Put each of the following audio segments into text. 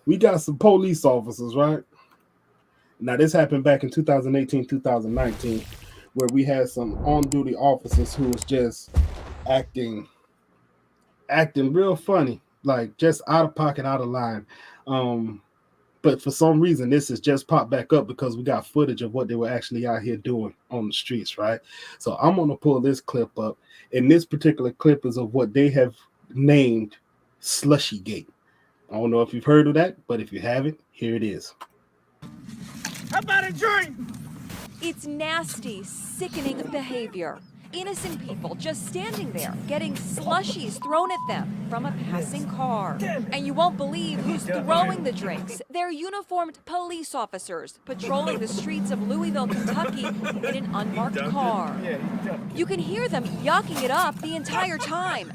we got some police officers, right? Now, this happened back in 2018, 2019, where we had some on-duty officers who was just acting acting real funny, like just out of pocket, out of line. Um, but for some reason, this has just popped back up because we got footage of what they were actually out here doing on the streets, right? So I'm gonna pull this clip up, and this particular clip is of what they have named Slushy Gate. I don't know if you've heard of that, but if you haven't, here it is. How about a drink? It's nasty, sickening behavior. Innocent people just standing there getting slushies thrown at them from a passing car. And you won't believe who's throwing the drinks. They're uniformed police officers patrolling the streets of Louisville, Kentucky in an unmarked car. You can hear them yucking it up the entire time.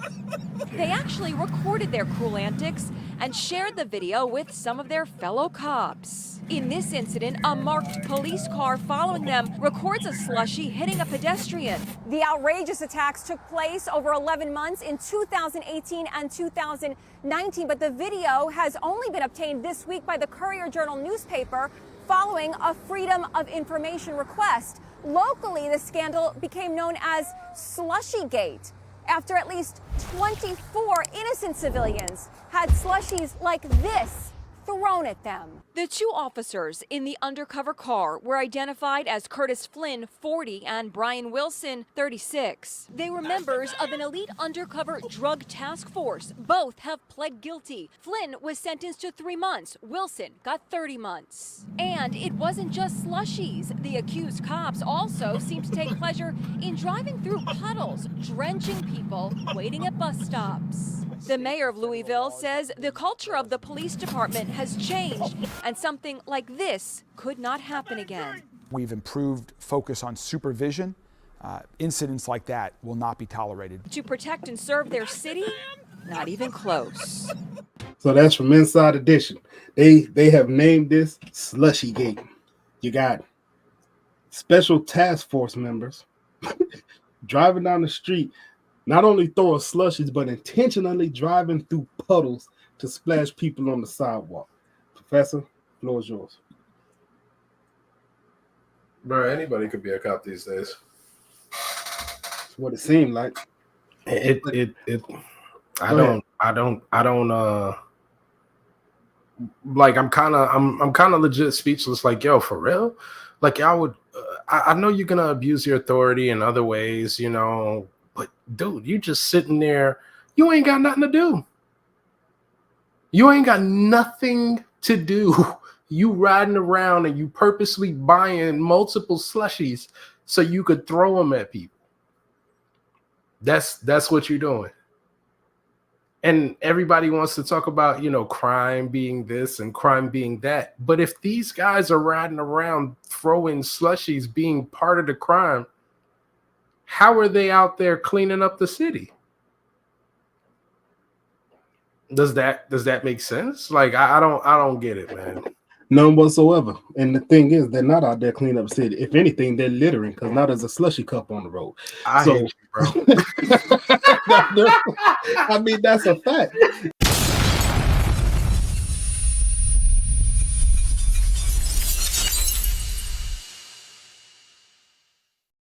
They actually recorded their cruel antics and shared the video with some of their fellow cops. In this incident, a marked police car following them records a slushie hitting a pedestrian. The outrageous attacks took place over 11 months in 2018 and 2019, but the video has only been obtained this week by the Courier-Journal newspaper following a Freedom of Information request. Locally, the scandal became known as Slushygate after at least 24 innocent civilians had slushies like this thrown at them. The two officers in the undercover car were identified as Curtis Flynn, 40, and Brian Wilson, 36. They were members of an elite undercover drug task force. Both have pled guilty. Flynn was sentenced to 3 months. Wilson got 30 months. And it wasn't just slushies. The accused cops also seemed to take pleasure in driving through puddles, drenching people waiting at bus stops. The mayor of Louisville says the culture of the police department has changed and something like this could not happen again. We've improved focus on supervision. Incidents like that will not be tolerated. To protect and serve their city? Not even close. So that's from Inside Edition. They have named this Slushy Gate. You got special task force members driving down the street, not only throwing slushies, but intentionally driving through puddles to splash people on the sidewalk. Professor, floor is yours. Bro, anybody could be a cop these days. That's what it seemed like. I don't like I'm kind of legit speechless, like, yo, for real? Like, I would I know you're gonna abuse your authority in other ways, you know, but dude, you just sitting there, you ain't got nothing to do. You ain't got nothing to do. You riding around and you purposely buying multiple slushies so you could throw them at people. That's what you're doing. And everybody wants to talk about, you know, crime being this and crime being that. But if these guys are riding around throwing slushies being part of the crime, how are they out there cleaning up the city? Does that make sense? Like, I don't get it, man. None whatsoever. And the thing is, they're not out there cleaning up the city. If anything, they're littering because now there's a slushy cup on the road. I hate you, bro. I mean, that's a fact.